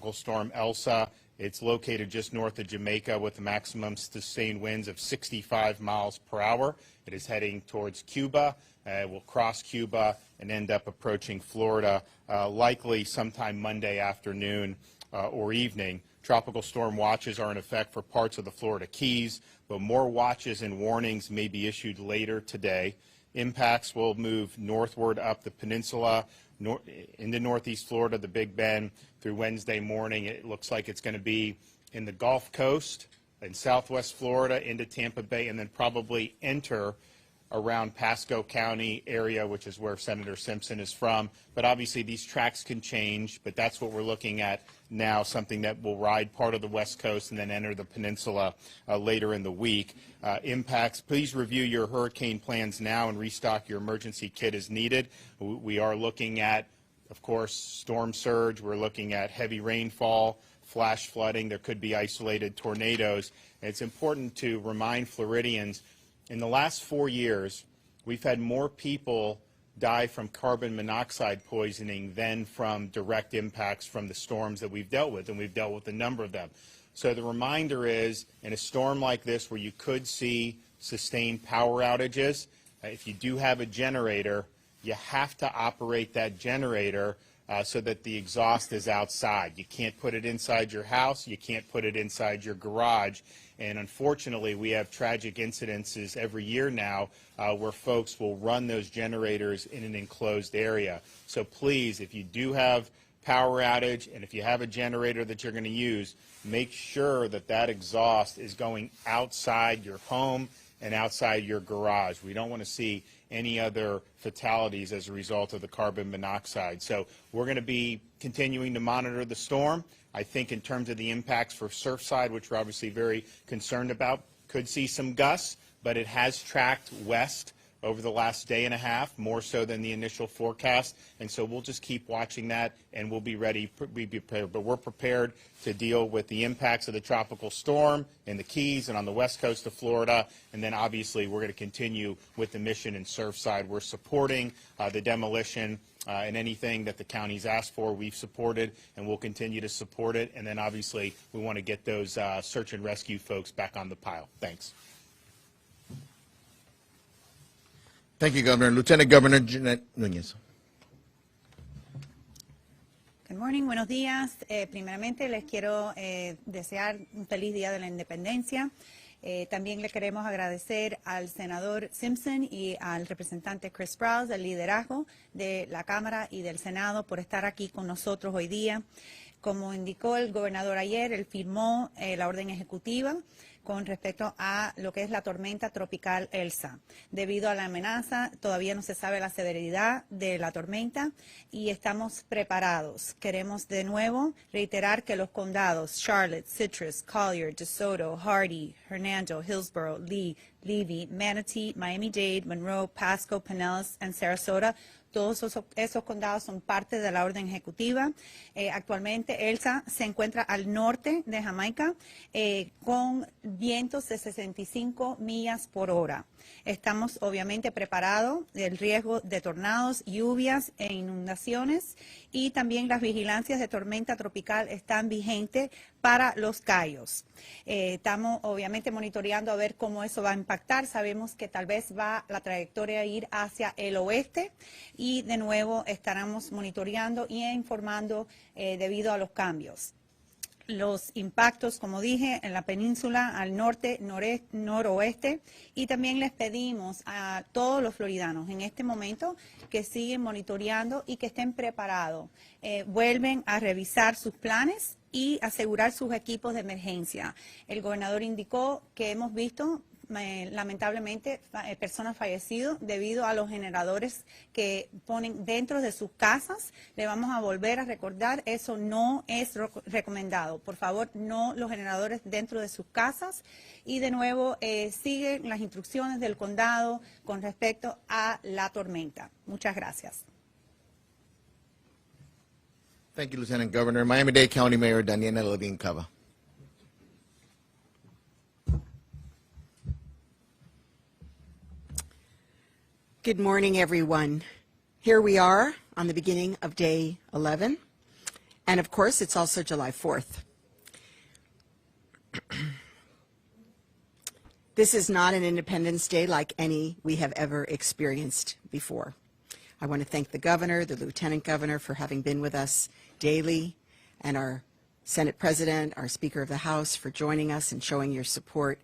Tropical Storm Elsa. It's located just north of Jamaica with the maximum sustained winds of 65 miles per hour. It is heading towards Cuba. It will cross Cuba and end up approaching Florida, likely sometime Monday afternoon or evening. Tropical storm watches are in effect for parts of the Florida Keys, but more watches and warnings may be issued later today. Impacts will move northward up the peninsula, into northeast Florida, the Big Bend, through Wednesday morning. It looks like it's going to be in the Gulf Coast and southwest Florida into Tampa Bay, and then probably enter around Pasco County area, which is where Senator Simpson is from. But obviously these tracks can change, but that's what we're looking at now, something that will ride part of the West Coast and then enter the peninsula later in the week. Impacts, please review your hurricane plans now and restock your emergency kit as needed. We are looking at, of course, storm surge. We're looking at heavy rainfall, flash flooding. There could be isolated tornadoes. And it's important to remind Floridians, in the last 4 years, we've had more people die from carbon monoxide poisoning than from direct impacts from the storms that we've dealt with, and we've dealt with a number of them. So the reminder is, in a storm like this where you could see sustained power outages, if you do have a generator, you have to operate that generator so that the exhaust is outside. You can't put it inside your house. You can't put it inside your garage. And unfortunately, we have tragic incidences every year now where folks will run those generators in an enclosed area. So please, if you do have power outage and if you have a generator that you're going to use, make sure that that exhaust is going outside your home and outside your garage. We don't want to see any other fatalities as a result of the carbon monoxide. So we're going to be continuing to monitor the storm. I think in terms of the impacts for Surfside, which we're obviously very concerned about, could see some gusts, but it has tracked west over the last day and a half, more so than the initial forecast. And so we'll just keep watching that, and we'll be ready, be prepared. But we're prepared to deal with the impacts of the tropical storm in the Keys and on the west coast of Florida. And then obviously we're going to continue with the mission in Surfside. We're supporting the demolition and anything that the county's asked for, we've supported, and we'll continue to support it. And then obviously we want to get those search and rescue folks back on the pile. Thanks. Thank you, Governor. Lieutenant Governor Jeanette Núñez. Good morning, buenos días. Primeramente les quiero desear un feliz día de la independencia. También le queremos agradecer al senador Simpson y al representante Chris Sprowse del liderazgo de la Cámara y del Senado por estar aquí con nosotros hoy día. Como indicó el gobernador ayer, él firmó la orden ejecutiva con respecto a lo que es la tormenta tropical Elsa. Debido a la amenaza, todavía no se sabe la severidad de la tormenta y estamos preparados. Queremos de nuevo reiterar que los condados Charlotte, Citrus, Collier, DeSoto, Hardy, Hernando, Hillsborough, Lee, Levy, Manatee, Miami-Dade, Monroe, Pasco, Pinellas y Sarasota, todos esos condados son parte de la orden ejecutiva. Actualmente Elsa se encuentra al norte de Jamaica con vientos de 65 millas por hora. Estamos obviamente preparados del riesgo de tornados, lluvias e inundaciones, y también las vigilancias de tormenta tropical están vigentes para los Cayos. Estamos obviamente monitoreando a ver cómo eso va a impactar. Sabemos que tal vez va la trayectoria a ir hacia el oeste y de nuevo estaremos monitoreando y informando debido a los cambios. Los impactos, como dije, en la península, al norte, noroeste, y también les pedimos a todos los floridanos en este momento que siguen monitoreando y que estén preparados. Vuelven a revisar sus planes y asegurar sus equipos de emergencia. El gobernador indicó que hemos visto lamentablemente personas fallecidas debido a los generadores que ponen dentro de sus casas. Le vamos a volver a recordar, eso no es recomendado. Por favor, no los generadores dentro de sus casas. Y de nuevo, siguen las instrucciones del condado con respecto a la tormenta. Muchas gracias. Thank you, Lieutenant Governor. Miami-Dade County Mayor Daniela Levine Cava. Good morning, everyone. Here we are on the beginning of day 11, And of course, it's also July 4th. This is not an Independence Day like any we have ever experienced before. I want to thank the governor, the lieutenant governor for having been with us daily, and our Senate President, our Speaker of the House for joining us and showing your support,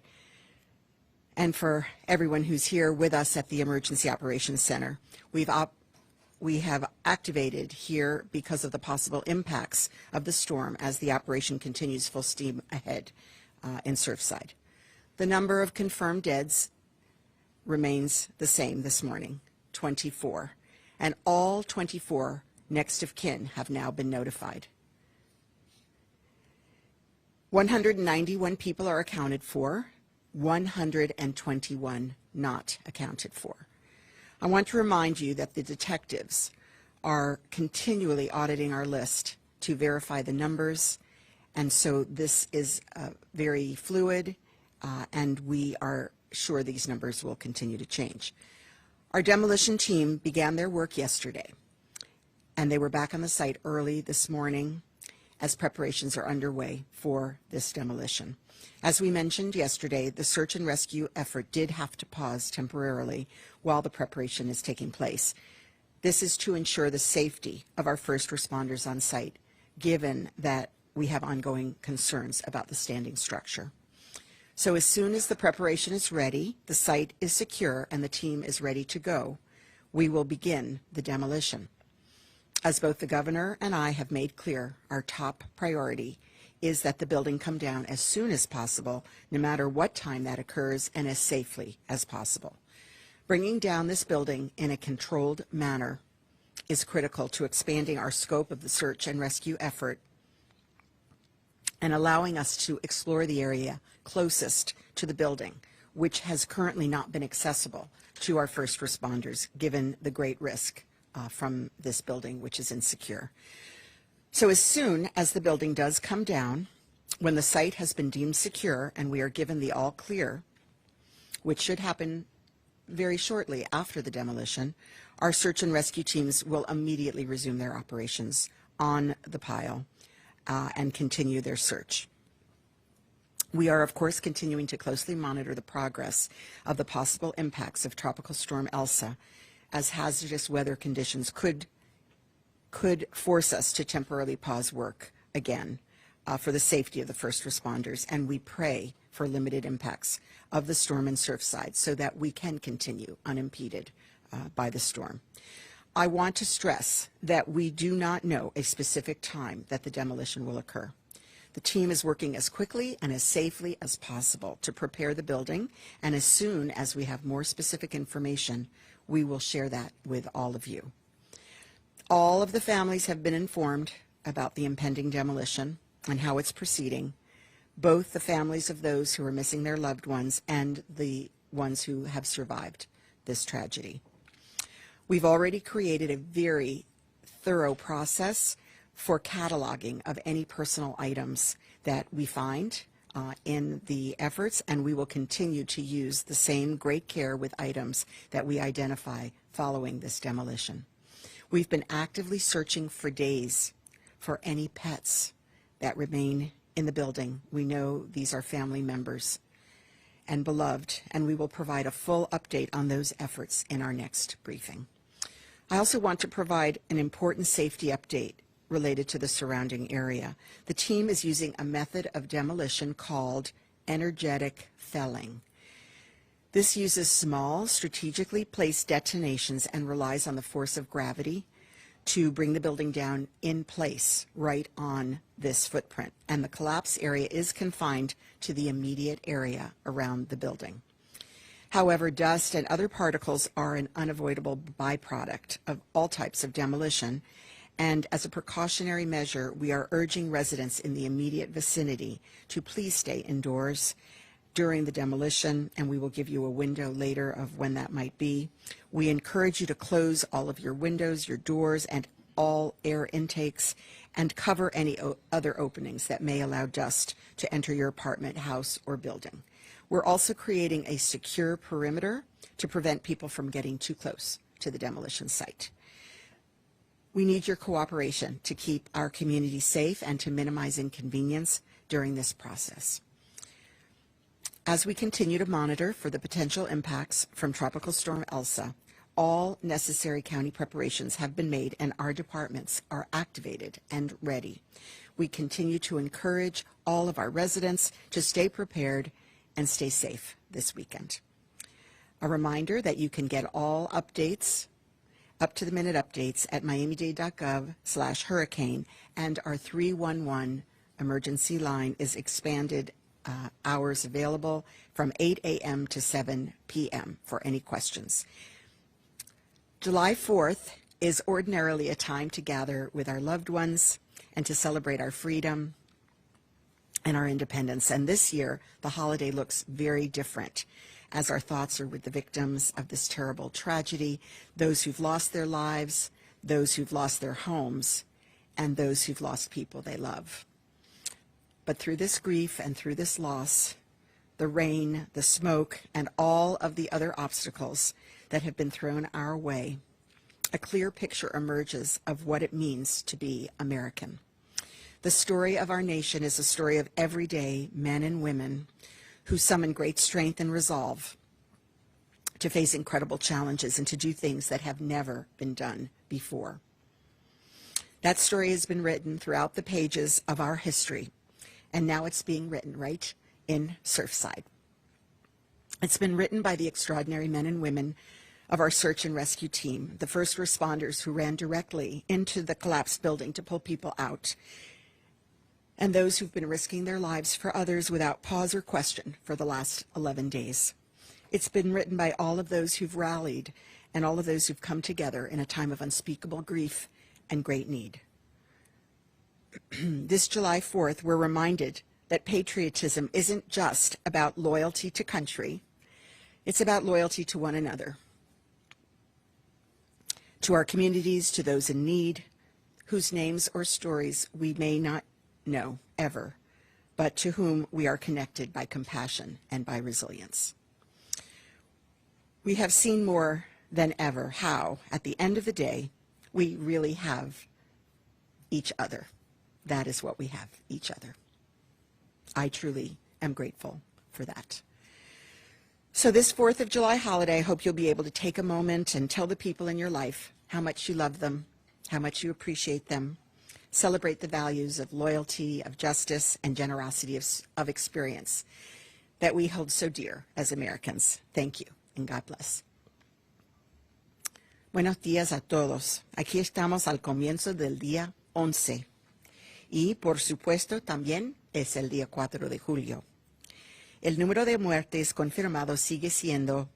and for everyone who's here with us at the Emergency Operations Center. We have activated here because of the possible impacts of the storm as the operation continues full steam ahead in Surfside. The number of confirmed deaths remains the same this morning, 24, and all 24 next of kin have now been notified. 191 people are accounted for, 121 not accounted for. I want to remind you that the detectives are continually auditing our list to verify the numbers, and so this is very fluid, and we are sure these numbers will continue to change. Our demolition team began their work yesterday, and they were back on the site early this morning as preparations are underway for this demolition. As we mentioned yesterday, the search and rescue effort did have to pause temporarily while the preparation is taking place. This is to ensure the safety of our first responders on site, given that we have ongoing concerns about the standing structure. So as soon as the preparation is ready, the site is secure, and the team is ready to go, we will begin the demolition. As both the governor and I have made clear, our top priority is that the building come down as soon as possible, no matter what time that occurs, and as safely as possible. Bringing down this building in a controlled manner is critical to expanding our scope of the search and rescue effort and allowing us to explore the area closest to the building, which has currently not been accessible to our first responders, given the great risk from this building, which is insecure. So as soon as the building does come down, when the site has been deemed secure and we are given the all clear, which should happen very shortly after the demolition, our search and rescue teams will immediately resume their operations on the pile and continue their search. We are, of course, continuing to closely monitor the progress of the possible impacts of Tropical Storm Elsa, as hazardous weather conditions could force us to temporarily pause work again for the safety of the first responders, and we pray for limited impacts of the storm in Surfside so that we can continue unimpeded by the storm. I want to stress that we do not know a specific time that the demolition will occur. The team is working as quickly and as safely as possible to prepare the building, and as soon as we have more specific information, we will share that with all of you. All of the families have been informed about the impending demolition and how it's proceeding, both the families of those who are missing their loved ones and the ones who have survived this tragedy. We've already created a very thorough process for cataloging of any personal items that we find in the efforts, and we will continue to use the same great care with items that we identify following this demolition. We've been actively searching for days for any pets that remain in the building. We know these are family members and beloved, and we will provide a full update on those efforts in our next briefing. I also want to provide an important safety update related to the surrounding area. The team is using a method of demolition called energetic felling. This uses small, strategically placed detonations and relies on the force of gravity to bring the building down in place right on this footprint. And the collapse area is confined to the immediate area around the building. However, dust and other particles are an unavoidable byproduct of all types of demolition, and as a precautionary measure, we are urging residents in the immediate vicinity to please stay indoors during the demolition, and we will give you a window later of when that might be. We encourage you to close all of your windows, your doors, and all air intakes, and cover any other openings that may allow dust to enter your apartment, house, or building. We're also creating a secure perimeter to prevent people from getting too close to the demolition site. We need your cooperation to keep our community safe and to minimize inconvenience during this process. As we continue to monitor for the potential impacts from Tropical Storm Elsa, all necessary county preparations have been made and our departments are activated and ready. We continue to encourage all of our residents to stay prepared and stay safe this weekend. A reminder that you can get all updates, up-to-the-minute updates at miamidade.gov/hurricane, and our 311 emergency line is expanded hours available from 8 a.m. to 7 p.m. for any questions. July 4th is ordinarily a time to gather with our loved ones and to celebrate our freedom and our independence. And this year, the holiday looks very different, as our thoughts are with the victims of this terrible tragedy, those who've lost their lives, those who've lost their homes, and those who've lost people they love. But through this grief and through this loss, the rain, the smoke, and all of the other obstacles that have been thrown our way, a clear picture emerges of what it means to be American. The story of our nation is a story of everyday men and women who summon great strength and resolve to face incredible challenges and to do things that have never been done before. That story has been written throughout the pages of our history, and now it's being written right in Surfside. It's been written by the extraordinary men and women of our search and rescue team, the first responders who ran directly into the collapsed building to pull people out, and those who've been risking their lives for others without pause or question for the last 11 days. It's been written by all of those who've rallied and all of those who've come together in a time of unspeakable grief and great need. This July 4th, we're reminded that patriotism isn't just about loyalty to country, it's about loyalty to one another, to our communities, to those in need, whose names or stories we may not know ever, but to whom we are connected by compassion and by resilience. We have seen more than ever how, at the end of the day, we really have each other. That is what we have, each other. I truly am grateful for that. So this 4th of July holiday, I hope you'll be able to take a moment and tell the people in your life how much you love them, how much you appreciate them. Celebrate the values of loyalty, of justice, and generosity of experience that we hold so dear as Americans. Thank you, and God bless. Buenos días a todos. Aquí estamos al comienzo del día 11. Y, por supuesto, también es el día 4 de julio. El número de muertes confirmados sigue siendo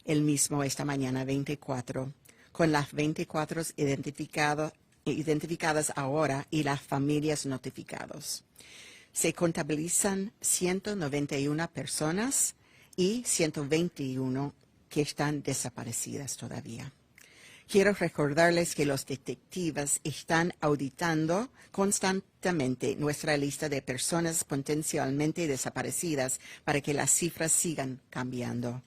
el mismo esta mañana, 24, con las 24 identificadas ahora y las familias notificados. Se contabilizan 191 personas y 121 que están desaparecidas todavía. Quiero recordarles que los detectives están auditando constantemente nuestra lista de personas potencialmente desaparecidas para que las cifras sigan cambiando.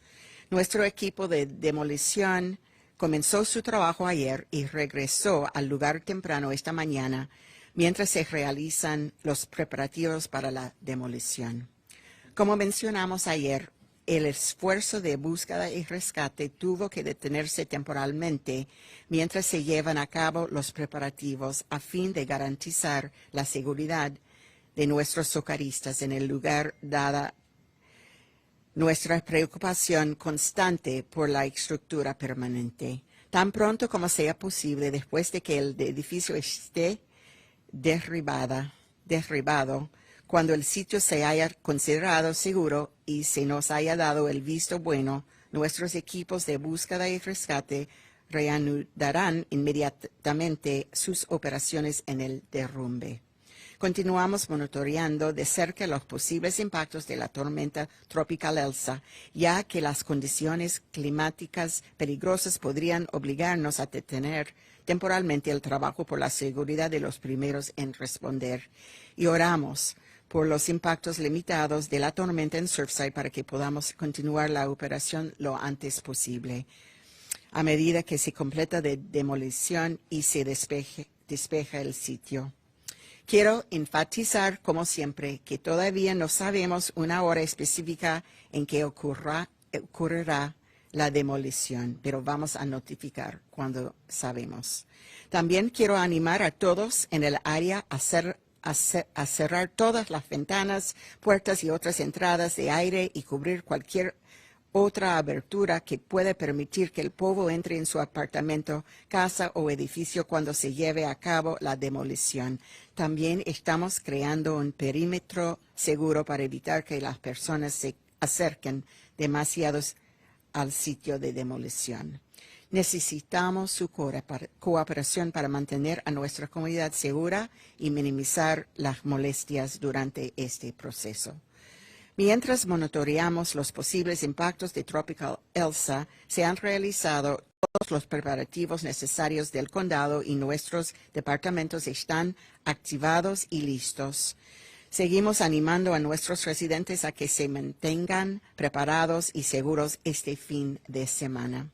Nuestro equipo de demolición comenzó su trabajo ayer y regresó al lugar temprano esta mañana mientras se realizan los preparativos para la demolición. Como mencionamos ayer, el esfuerzo de búsqueda y rescate tuvo que detenerse temporalmente mientras se llevan a cabo los preparativos a fin de garantizar la seguridad de nuestros socorristas en el lugar, dada nuestra preocupación constante por la estructura permanente. Tan pronto como sea posible, después de que el edificio esté derribado, cuando el sitio se haya considerado seguro y se nos haya dado el visto bueno, nuestros equipos de búsqueda y rescate reanudarán inmediatamente sus operaciones en el derrumbe. Continuamos monitoreando de cerca los posibles impactos de la tormenta Tropical Elsa, ya que las condiciones climáticas peligrosas podrían obligarnos a detener temporalmente el trabajo por la seguridad de los primeros en responder. Y oramos por los impactos limitados de la tormenta en Surfside para que podamos continuar la operación lo antes posible. a medida que se completa la demolición y se despeja el sitio. Quiero enfatizar, como siempre, que todavía no sabemos una hora específica en que ocurrirá la demolición, pero vamos a notificar cuando sabemos. También quiero animar a todos en el área a cerrar todas las ventanas, puertas y otras entradas de aire y cubrir cualquier otra abertura que pueda permitir que el polvo entre en su apartamento, casa o edificio cuando se lleve a cabo la demolición. También estamos creando un perímetro seguro para evitar que las personas se acerquen demasiados al sitio de demolición. Necesitamos su cooperación para mantener a nuestra comunidad segura y minimizar las molestias durante este proceso. Mientras monitoreamos los posibles impactos de Tropical Elsa, se han realizado todos los preparativos necesarios del condado y nuestros departamentos están activados y listos. Seguimos animando a nuestros residentes a que se mantengan preparados y seguros este fin de semana.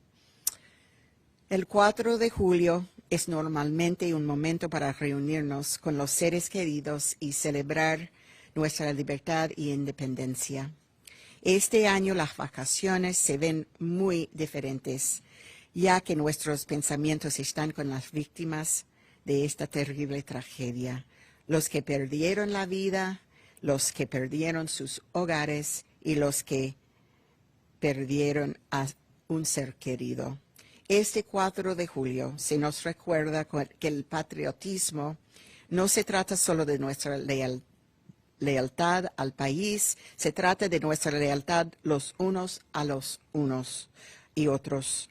El 4 de julio es normalmente un momento para reunirnos con los seres queridos y celebrar nuestra libertad y independencia. Este año las vacaciones se ven muy diferentes, ya que nuestros pensamientos están con las víctimas de esta terrible tragedia, los que perdieron la vida, los que perdieron sus hogares y los que perdieron a un ser querido. Este 4 de julio se nos recuerda que el patriotismo no se trata solo de nuestra lealtad al país, se trata de nuestra lealtad los unos a los unos y otros,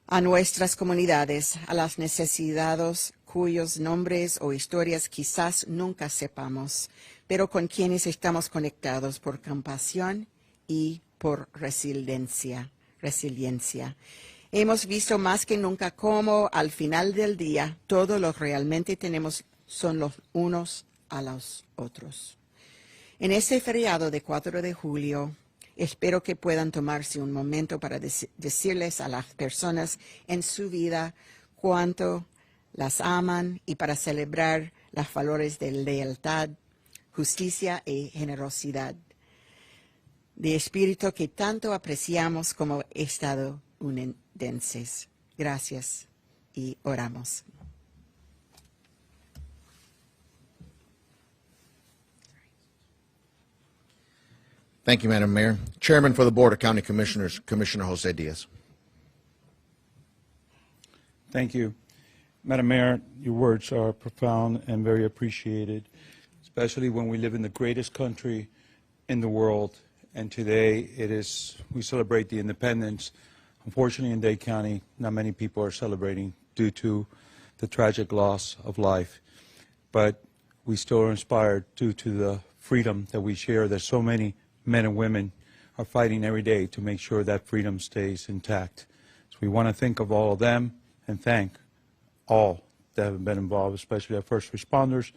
a nuestras comunidades, a las necesidades cuyos nombres o historias quizás nunca sepamos, pero con quienes estamos conectados por compasión y por resiliencia. Hemos visto más que nunca cómo al final del día todo lo realmente tenemos son los unos a los otros. En este feriado de 4 de julio, espero que puedan tomarse un momento para decirles a las personas en su vida cuánto las aman y para celebrar los valores de lealtad, justicia y generosidad, de espíritu que tanto apreciamos como estadounidenses. Gracias y oramos. Thank you, Madam Mayor. Chairman for the Board of County Commissioners, Commissioner Jose Diaz. Thank you. Madam Mayor, your words are profound and very appreciated, especially when we live in the greatest country in the world. And today we celebrate the independence. Unfortunately, in Dade County, not many people are celebrating due to the tragic loss of life. But we still are inspired due to the freedom that we share, that so many men and women are fighting every day to make sure that freedom stays intact. So we want to think of all of them and thank all that have been involved, especially our first responders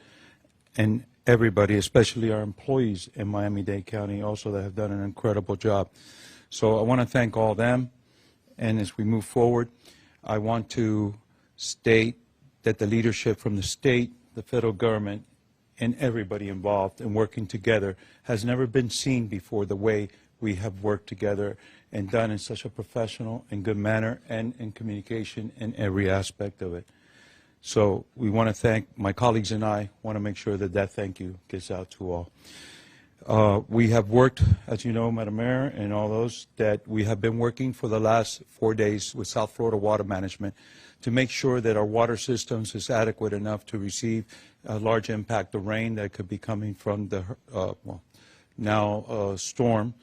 and everybody, especially our employees in Miami-Dade County also that have done an incredible job. So I want to thank all of them. And as we move forward, I want to state that the leadership from the state, the federal government, and everybody involved in working together has never been seen before, the way we have worked together and done in such a professional and good manner and in communication in every aspect of it. So we want to thank my colleagues, and I want to make sure that that thank you gets out to all. We have worked, as you know, Madam Mayor, and all those, that we have been working for the last 4 days with South Florida Water Management to make sure that our water systems is adequate enough to receive a large impact of rain that could be coming from the storm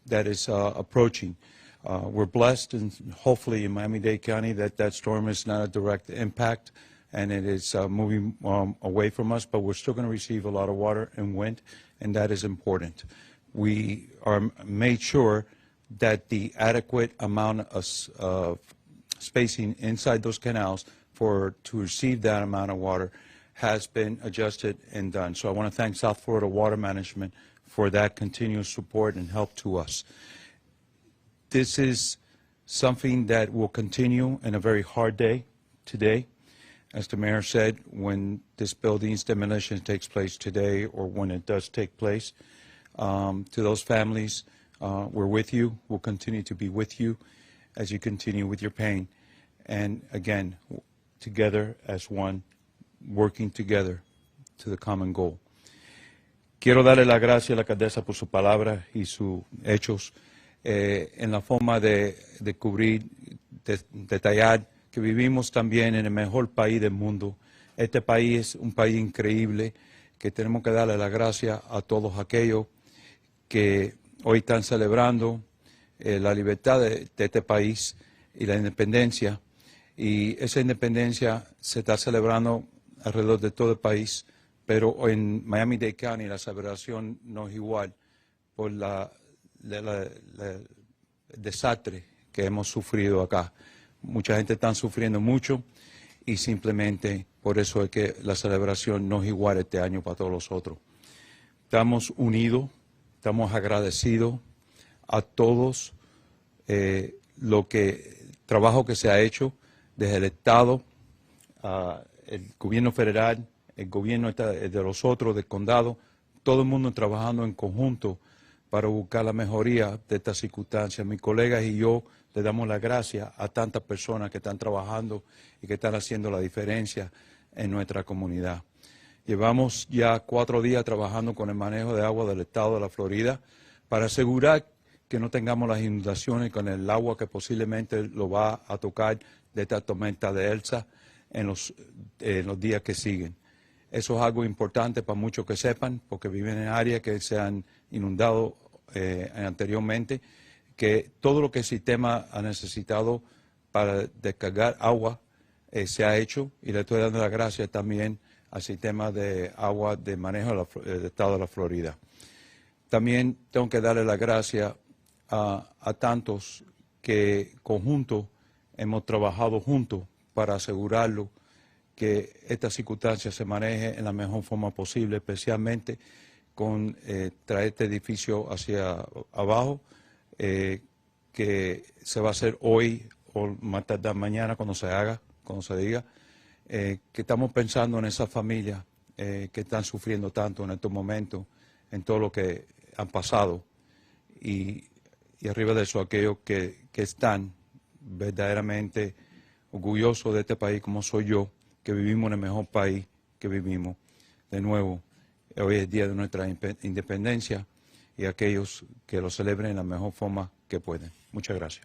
that is approaching. We're blessed, and hopefully in Miami-Dade County, that storm is not a direct impact and it is moving away from us, but we're still going to receive a lot of water and wind, and that is important. We are made sure that the adequate amount of spacing inside those canals to receive that amount of water has been adjusted and done. So I want to thank South Florida Water Management for that continuous support and help to us. This is something that will continue in a very hard day today. As the mayor said, when this building's demolition takes place today, or when it does take place, to those families, we're with you. We'll continue to be with you as you continue with your pain. And again, together as one, working together to the common goal. Quiero darle las gracias a la alcaldesa por sus palabras y sus hechos en la forma de cubrir, detallar que vivimos también en el mejor país del mundo. Este país es un país increíble, que tenemos que darle las gracias a todos aquellos que hoy están celebrando la libertad de este país y la independencia. Y esa independencia se está celebrando alrededor de todo el país, pero en Miami-Dade County la celebración no es igual por el desastre que hemos sufrido acá. Mucha gente está sufriendo mucho y simplemente por eso es que la celebración no es igual este año para todos los otros. Estamos unidos, estamos agradecidos a todos trabajo que se ha hecho desde el Estado, el gobierno federal, el gobierno de los otros, del condado, todo el mundo trabajando en conjunto para buscar la mejoría de estas circunstancias. Mis colegas y yo le damos las gracias a tantas personas que están trabajando y que están haciendo la diferencia en nuestra comunidad. Llevamos ya 4 días trabajando con el manejo de agua del estado de la Florida para asegurar que no tengamos las inundaciones con el agua que posiblemente lo va a tocar de esta tormenta de Elsa en los días que siguen. Eso es algo importante para muchos que sepan, porque viven en áreas que se han inundado anteriormente, que todo lo que el sistema ha necesitado para descargar agua se ha hecho, y le estoy dando las gracias también al sistema de agua de manejo del estado de la Florida. También tengo que darle las gracias a tantos que conjuntos hemos trabajado juntos para asegurarlo que esta circunstancia se maneje en la mejor forma posible, especialmente con traer este edificio hacia abajo, que se va a hacer hoy o más tarde mañana cuando se haga, cuando se diga, que estamos pensando en esas familias que están sufriendo tanto en estos momentos, en todo lo que han pasado, y arriba de eso aquellos que están verdaderamente orgullosos de este país como soy yo, que vivimos en el mejor país que vivimos. De nuevo, hoy es el día de nuestra independencia y aquellos que lo celebren en la mejor forma que pueden. Muchas gracias.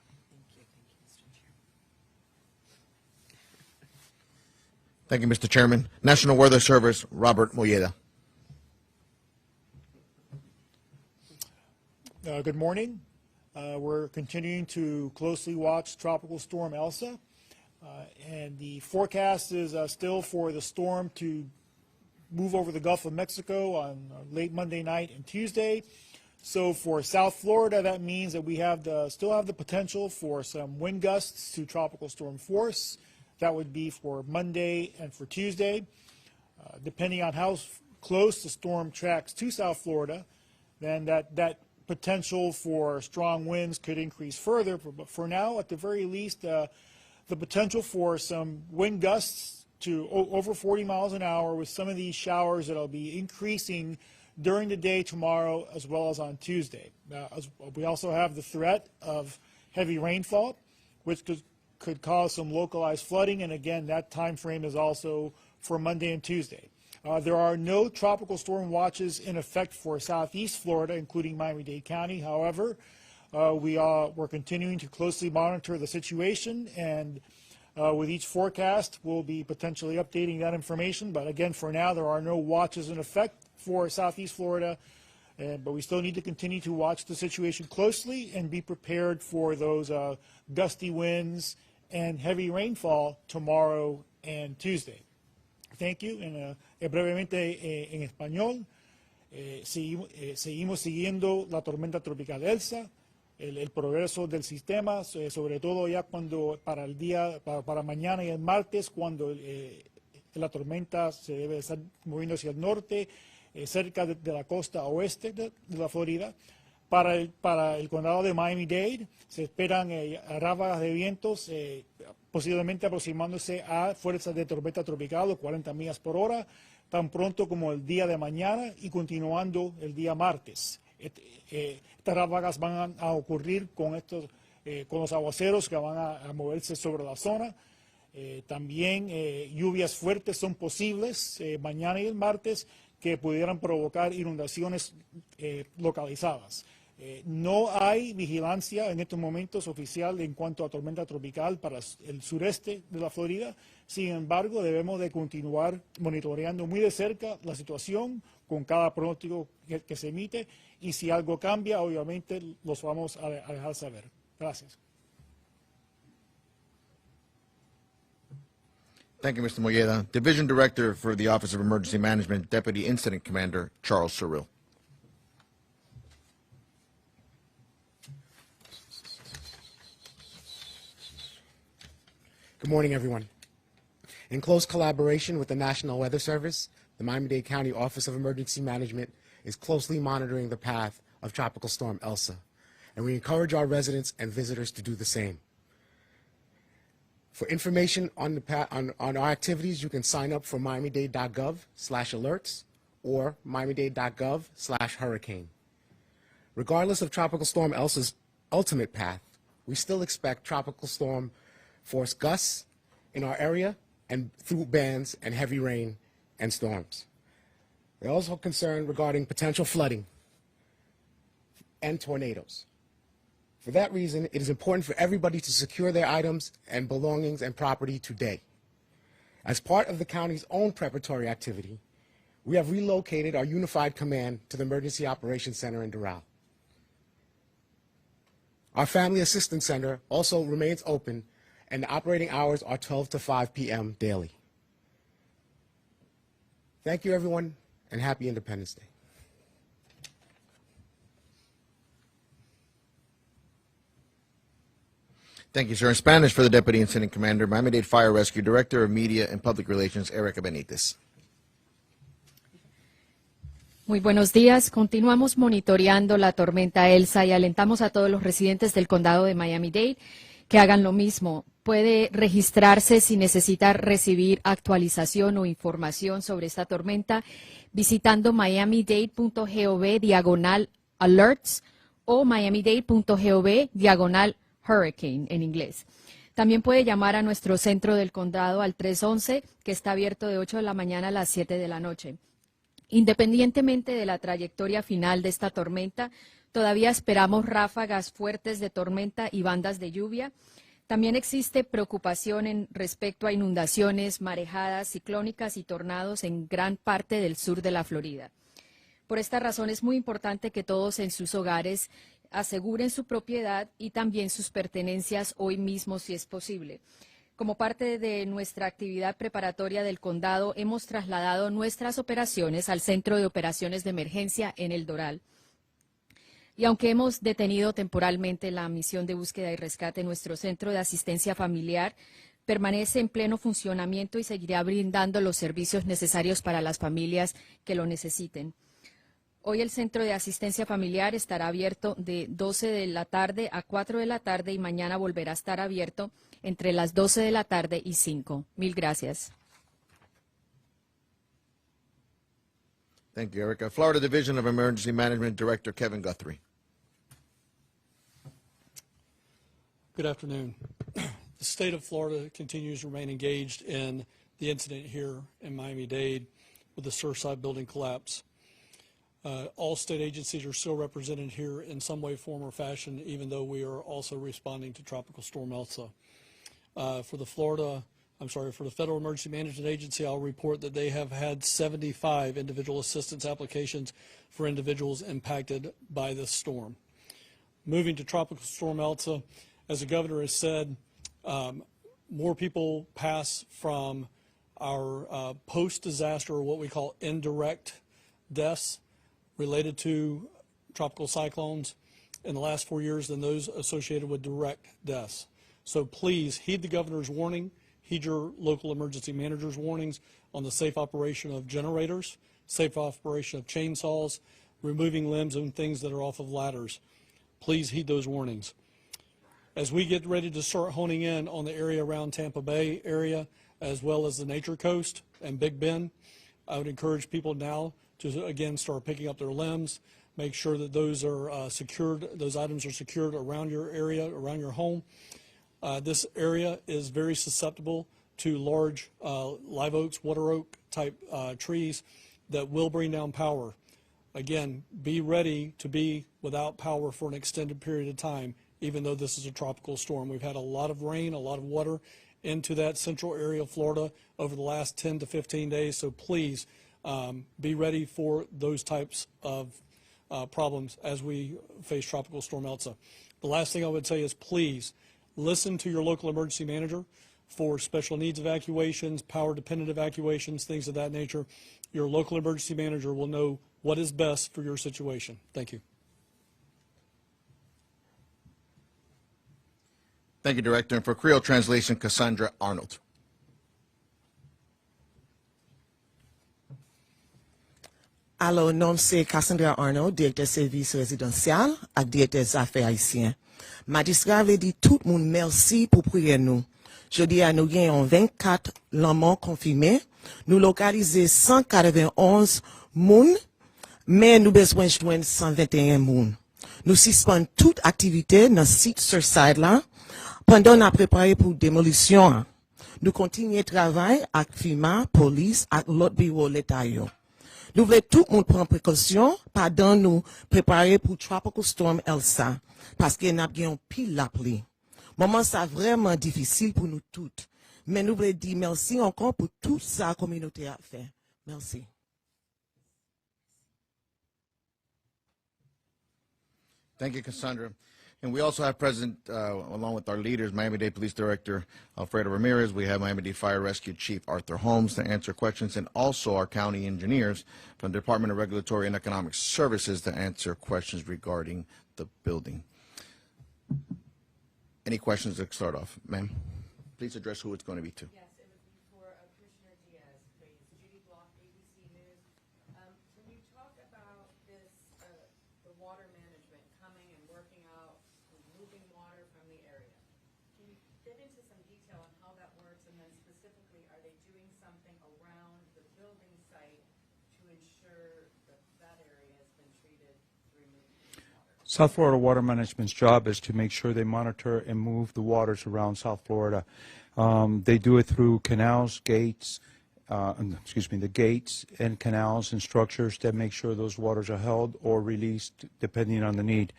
Thank you, Mr. Chairman. National Weather Service, Robert Molleda. Good morning. We're continuing to closely watch Tropical Storm Elsa, and the forecast is still for the storm to move over the Gulf of Mexico on late Monday night and Tuesday. So for South Florida, that means that we still have the potential for some wind gusts to tropical storm force. That would be for Monday and for Tuesday. Depending on how close the storm tracks to South Florida, then that potential for strong winds could increase further. But for now, at the very least, the potential for some wind gusts to over 40 miles an hour with some of these showers that will be increasing during the day tomorrow as well as on Tuesday. We also have the threat of heavy rainfall, which could cause some localized flooding, and again, that time frame is also for Monday and Tuesday. There are no tropical storm watches in effect for southeast Florida, including Miami-Dade County. However, we're continuing to closely monitor the situation, and with each forecast, we'll be potentially updating that information. But again, for now, there are no watches in effect for southeast Florida, but we still need to continue to watch the situation closely and be prepared for those gusty winds and heavy rainfall tomorrow and Tuesday. Thank you. Brevemente en español, seguimos siguiendo la tormenta tropical Elsa, el progreso del sistema, sobre todo ya cuando para mañana y el martes, cuando la tormenta se debe estar moviendo hacia el norte, cerca de la costa oeste de la Florida. Para el condado de Miami-Dade se esperan ráfagas de vientos posiblemente aproximándose a fuerzas de tormenta tropical o 40 millas por hora, tan pronto como el día de mañana y continuando el día martes. Estas ráfagas van a ocurrir con los aguaceros que van a moverse sobre la zona. También lluvias fuertes son posibles mañana y el martes que pudieran provocar inundaciones localizadas. No hay vigilancia en estos momentos oficial en cuanto a tormenta tropical para el sureste de la Florida. Sin embargo, debemos de continuar monitoreando muy de cerca la situación con cada pronóstico que se emite y si algo cambia, obviamente los vamos a dejar saber. Gracias. Thank you, Mr. Molleda. Division Director for the Office of Emergency Management, Deputy Incident Commander Charles Cyril. Good morning, everyone. In close collaboration with the National Weather Service, the Miami-Dade County Office of Emergency Management is closely monitoring the path of Tropical Storm Elsa, and we encourage our residents and visitors to do the same. For information on our activities, you can sign up for miamidade.gov/alerts or miamidade.gov/hurricane. Regardless of Tropical Storm Elsa's ultimate path, we still expect tropical storm force gusts in our area and through bands and heavy rain and storms. We're also concerned regarding potential flooding and tornadoes. For that reason, it is important for everybody to secure their items and belongings and property today. As part of the county's own preparatory activity, we have relocated our unified command to the Emergency Operations Center in Doral. Our Family Assistance Center also remains open, and the operating hours are 12 to 5 p.m. daily. Thank you, everyone, and happy Independence Day. Thank you, sir. In Spanish for the Deputy Incident Commander, Miami-Dade Fire Rescue Director of Media and Public Relations, Erica Benitez. Muy buenos días. Continuamos monitoreando la tormenta Elsa y alentamos a todos los residentes del condado de Miami-Dade que hagan lo mismo. Puede registrarse si necesita recibir actualización o información sobre esta tormenta visitando miamidade.gov/alerts o miamidade.gov/hurricane en inglés. También puede llamar a nuestro centro del condado al 311, que está abierto de 8 de la mañana a las 7 de la noche. Independientemente de la trayectoria final de esta tormenta, todavía esperamos ráfagas fuertes de tormenta y bandas de lluvia. También existe preocupación en respecto a inundaciones, marejadas ciclónicas y tornados en gran parte del sur de la Florida. Por esta razón es muy importante que todos en sus hogares aseguren su propiedad y también sus pertenencias hoy mismo si es posible. Como parte de nuestra actividad preparatoria del condado, hemos trasladado nuestras operaciones al Centro de Operaciones de Emergencia en El Doral. Y aunque hemos detenido temporalmente la misión de búsqueda y rescate, nuestro Centro de Asistencia Familiar permanece en pleno funcionamiento y seguirá brindando los servicios necesarios para las familias que lo necesiten. Hoy el Centro de Asistencia Familiar estará abierto de 12 de la tarde a 4 de la tarde y mañana volverá a estar abierto entre las 12 de la tarde y 5. Mil gracias. Thank you, Erica. Florida Division of Emergency Management Director Kevin Guthrie. Good afternoon. The state of Florida continues to remain engaged in the incident here in Miami-Dade with the Surfside building collapse. All state agencies are still represented here in some way, form, or fashion, even though we are also responding to Tropical Storm Elsa. For the Federal Emergency Management Agency, I'll report that they have had 75 individual assistance applications for individuals impacted by this storm. Moving to Tropical Storm Elsa, as the governor has said, more people pass from our post-disaster, or what we call indirect deaths related to tropical cyclones in the last 4 years than those associated with direct deaths. So please heed the governor's warning, heed your local emergency manager's warnings on the safe operation of generators, safe operation of chainsaws, removing limbs and things that are off of ladders. Please heed those warnings. As we get ready to start honing in on the area around Tampa Bay area, as well as the Nature Coast and Big Bend, I would encourage people now to, again, start picking up their limbs, make sure that those are secured, those items are secured around your area, around your home. This area is very susceptible to large live oaks, water oak type trees that will bring down power. Again, be ready to be without power for an extended period of time, even though this is a tropical storm. We've had a lot of rain, a lot of water into that central area of Florida over the last 10 to 15 days, so please be ready for those types of problems as we face Tropical Storm Elsa. The last thing I would say is please listen to your local emergency manager for special needs evacuations, power-dependent evacuations, things of that nature. Your local emergency manager will know what is best for your situation. Thank you. Thank you, Director. And for Creole translation, Cassandra Arnold. Alors, nom c'est Cassandra Arnold, directeur service résidentiel et directeur des affaires haïtiennes. Magistrat veut dire tout le monde merci pour prier nous. Je dis à nous gagnons 24 morts confirmés. Nous localisons 191 moun, mais nous besoin de joindre 121 moun. Nous suspendons toute activité dans le site Surfside là, pendant qu'on a préparé pour démolition. Nous continuons le travail avec FEMA, police et l'autre bureau de l'État. Nous voulons tout le monde prendre précaution pendant nous préparer pour Tropical Storm Elsa, parce qu'il y a un pile la pluie. Moment ça vraiment difficile pour nous toutes. Mais nous voulons dire merci encore pour tout ça la communauté a fait. Merci. Thank you, Cassandra. And we also have present, along with our leaders, Miami-Dade Police Director Alfredo Ramirez. We have Miami-Dade Fire Rescue Chief Arthur Holmes to answer questions, and also our county engineers from the Department of Regulatory and Economic Services to answer questions regarding the building. Any questions to start off? Ma'am, please address who it's going to be to. Yes, it would be for Commissioner Diaz, please. Judy Block, ABC News. When you talk about this, the water management coming and working out, moving water from the area, can you get into some detail on how that works? And then specifically, are they doing something around the building site to ensure that that area has been treated through moving water? South Florida Water Management's job is to make sure they monitor and move the waters around South Florida. They do it through canals, gates, the gates and canals and structures that make sure those waters are held or released depending on the need.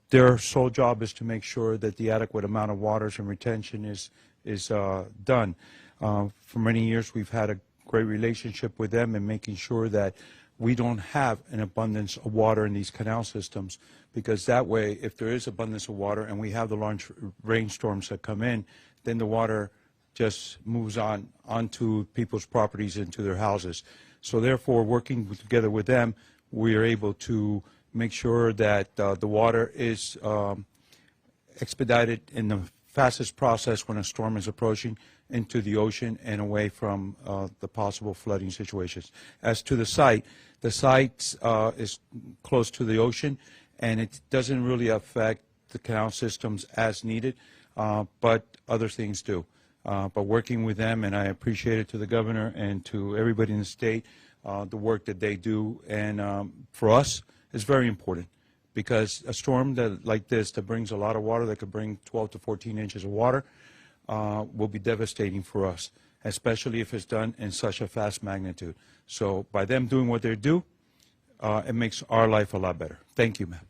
Their sole job is to make sure that the adequate amount of waters and retention is done. For many years, we've had a great relationship with them in making sure that we don't have an abundance of water in these canal systems, because that way, if there is abundance of water and we have the large rainstorms that come in, then the water just moves on onto people's properties, into their houses. So therefore, working together with them, we are able to make sure that the water is expedited in the fastest process when a storm is approaching into the ocean and away from the possible flooding situations. As to the site is close to the ocean, and it doesn't really affect the canal systems as needed, but other things do. But working with them, and I appreciate it to the governor and to everybody in the state, the work that they do. And for us, it's very important, because a storm like this that brings a lot of water, that could bring 12 to 14 inches of water, will be devastating for us, especially if it's done in such a fast magnitude. So by them doing what they do, it makes our life a lot better. Thank you, ma'am.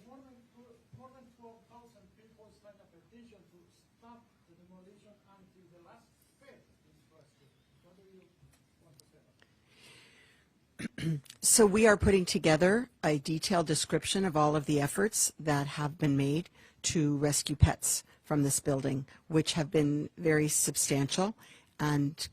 More than 12,000 people signed a petition to stop the demolition until the last phase is rescued. What do you want to say about that? So we are putting together a detailed description of all of the efforts that have been made to rescue pets from this building, which have been very substantial and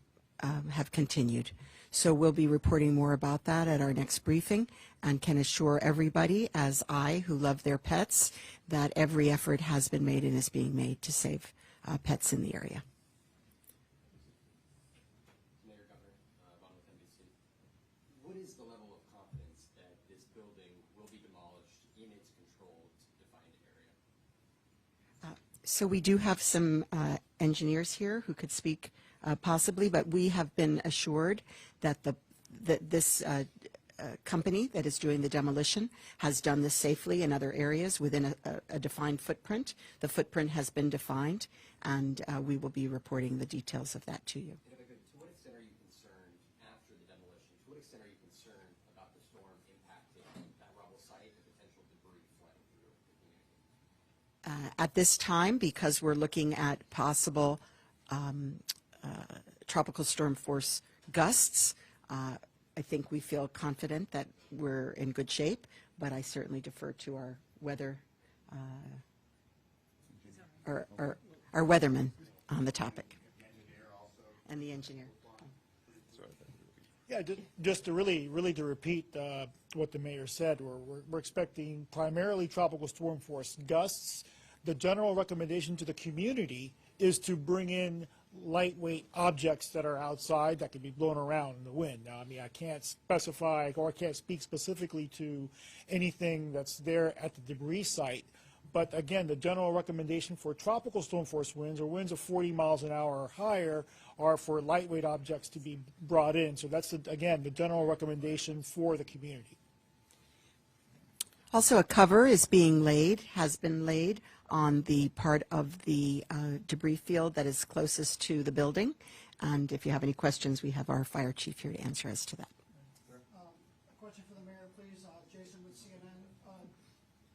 have continued. So we'll be reporting more about that at our next briefing, and can assure everybody, as I, who love their pets, that every effort has been made and is being made to save pets in the area. is the level of confidence that this building will be demolished in its controlled, defined area? So we do have some engineers here who could speak possibly, but we have been assured that this company that is doing the demolition has done this safely in other areas within a defined footprint. The footprint has been defined, and we will be reporting the details of that to you. And if I could, to what extent are you concerned after the demolition? To what extent are you concerned about the storm impacting that rubble site and potential debris flooding through the community? At this time, because we're looking at possible tropical storm force gusts, I think we feel confident that we're in good shape, but I certainly defer to our weather, our weatherman on the topic. And the engineer. Yeah, just to really to repeat what the mayor said, we're expecting primarily tropical storm force gusts. The general recommendation to the community is to bring in lightweight objects that are outside that can be blown around in the wind. Now, I mean, I can't specify or I can't speak specifically to anything that's there at the debris site. But again, the general recommendation for tropical storm force winds or winds of 40 miles an hour or higher are for lightweight objects to be brought in. So that's, again, the general recommendation for the community. Also, a cover is being laid, has been laid on the part of the debris field that is closest to the building. And if you have any questions, we have our fire chief here to answer as to that. A question for the mayor, please. Jason with CNN.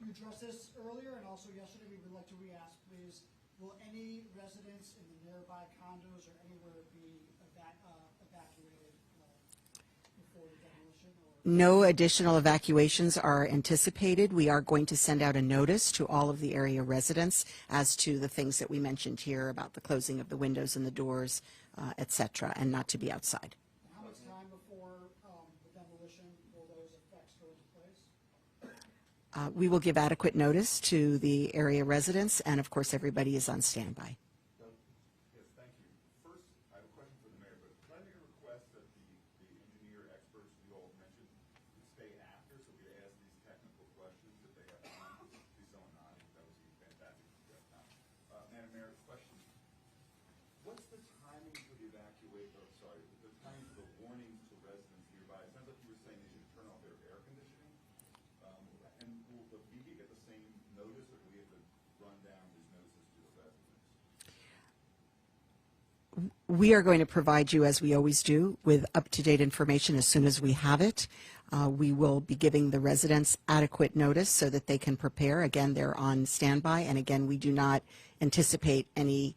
You addressed this earlier and also yesterday. We would like to re-ask, please. Will any residents in the nearby condos or anywhere be evacuated before the demolition? No additional evacuations are anticipated. We are going to send out a notice to all of the area residents as to the things that we mentioned here about the closing of the windows and the doors, et cetera, and not to be outside. How much time before the demolition will those effects go into place? We will give adequate notice to the area residents, and of course, everybody is on standby. Yes, thank you. First, I have a question for the mayor, but could I make a request that the engineer experts you all mentioned stay after so we ask these technical questions if they have time? Please don't nod. That would be fantastic if you have time. Madam Mayor, question. What's the timing for the the timing for the warnings to residents nearby? It sounds like you were saying they should turn off their air conditioning. And will the BB get the same notice, or do we have to run down these notices to the residents? We are going to provide you, as we always do, with up-to-date information as soon as we have it. We will be giving the residents adequate notice so that they can prepare. Again, they're on standby, and again, we do not anticipate any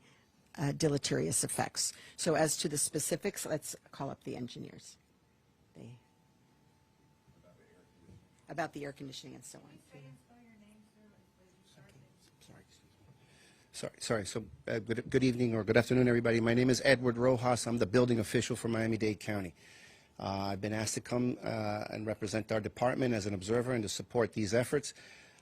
deleterious effects. So as to the specifics, let's call up the engineers. About the air conditioning and so on. Sorry. So good evening or good afternoon, everybody. My name is Edward Rojas. I'm the building official for Miami-Dade County. I've been asked to come and represent our department as an observer and to support these efforts.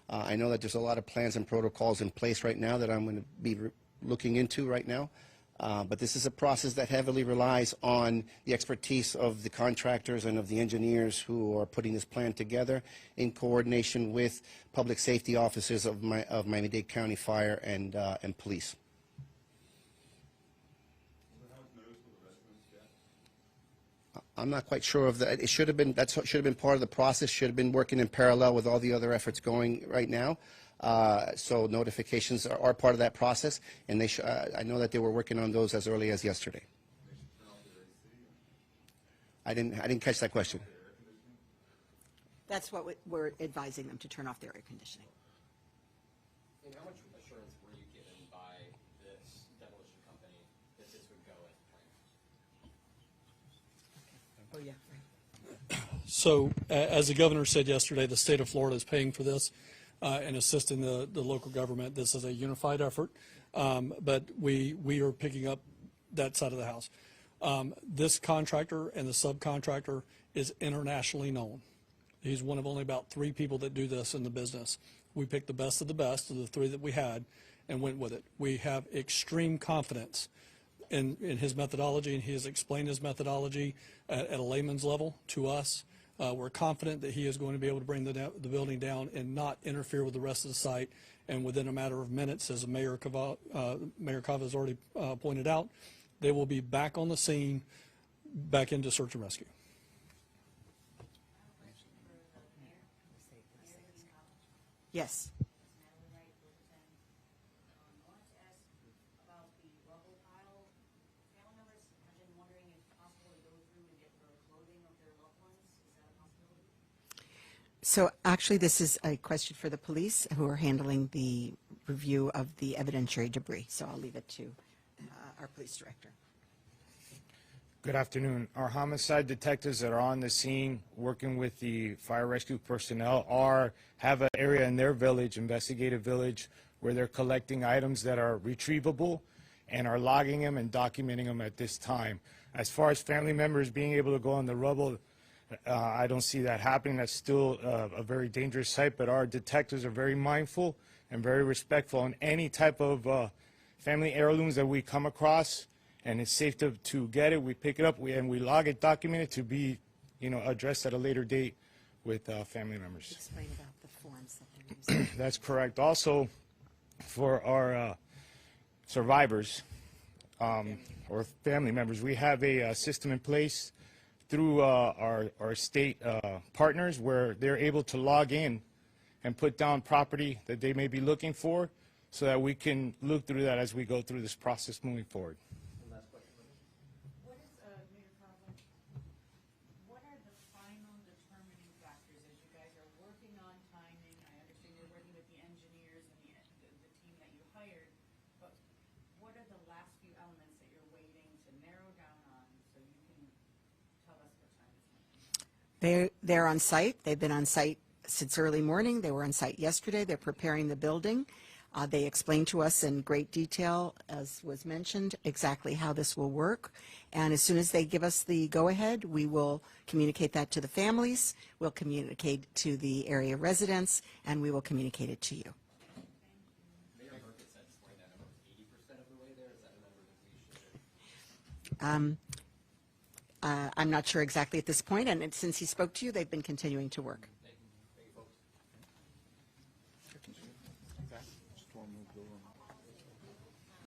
I know that there's a lot of plans and protocols in place right now that I'm going to be looking into right now. But this is a process that heavily relies on the expertise of the contractors and of the engineers who are putting this plan together in coordination with public safety officers of Miami-Dade County Fire and Police. I'm not quite sure of that. It should have been, that should have been part of the process, should have been working in parallel with all the other efforts going right now. So notifications are part of that process, and they I know that they were working on those as early as yesterday. I didn't catch that question. That's what we're advising them, to turn off their air conditioning. And how much assurance were you given by this demolition company that this would go as planned? Oh, yeah. So, as the governor said yesterday, the state of Florida is paying for this and assisting the local government. This is a unified effort, but we are picking up that side of the house. This contractor and the subcontractor is internationally known. He's one of only about 3 people that do this in the business. We picked the best of the 3 that we had and went with it. We have extreme confidence in his methodology, and he has explained his methodology at a layman's level to us. We're confident that he is going to be able to bring the building down and not interfere with the rest of the site. And within a matter of minutes, as Mayor Cava has already pointed out, they will be back on the scene, back into search and rescue. Yes. So actually, this is a question for the police who are handling the review of the evidentiary debris. So I'll leave it to our police director. Good afternoon. Our homicide detectives that are on the scene working with the fire rescue personnel have an area in their village, investigative village, where they're collecting items that are retrievable and are logging them and documenting them at this time. As far as family members being able to go on the rubble, I don't see that happening. That's still a very dangerous site, but our detectives are very mindful and very respectful on any type of family heirlooms that we come across, and it's safe to get it. We pick it up and we log it, document it to be, addressed at a later date with family members. Explain about the forms that they're using. That's correct. Also, for our survivors or family members, we have a system in place through our state partners where they're able to log in and put down property that they may be looking for so that we can look through that as we go through this process moving forward. What is, Mayor Cava, what are the final determining factors as you guys are working on timing? I understand you're working with the engineers and the team that you hired, but what are the last few elements that you're waiting to narrow down on so you can tell us what time it's going to be? They're on site. They've been on site since early morning. They were on site yesterday. They're preparing the building. They explained to us in great detail, as was mentioned, exactly how this will work. And as soon as they give us the go-ahead, we will communicate that to the families, we'll communicate to the area residents, and we will communicate it to you. Mayor Burkett said this morning that number was 80% of the way there. Is that a number that we should? I'm not sure exactly at this point, and since he spoke to you, they've been continuing to work. Thank you, folks. Storm moved over.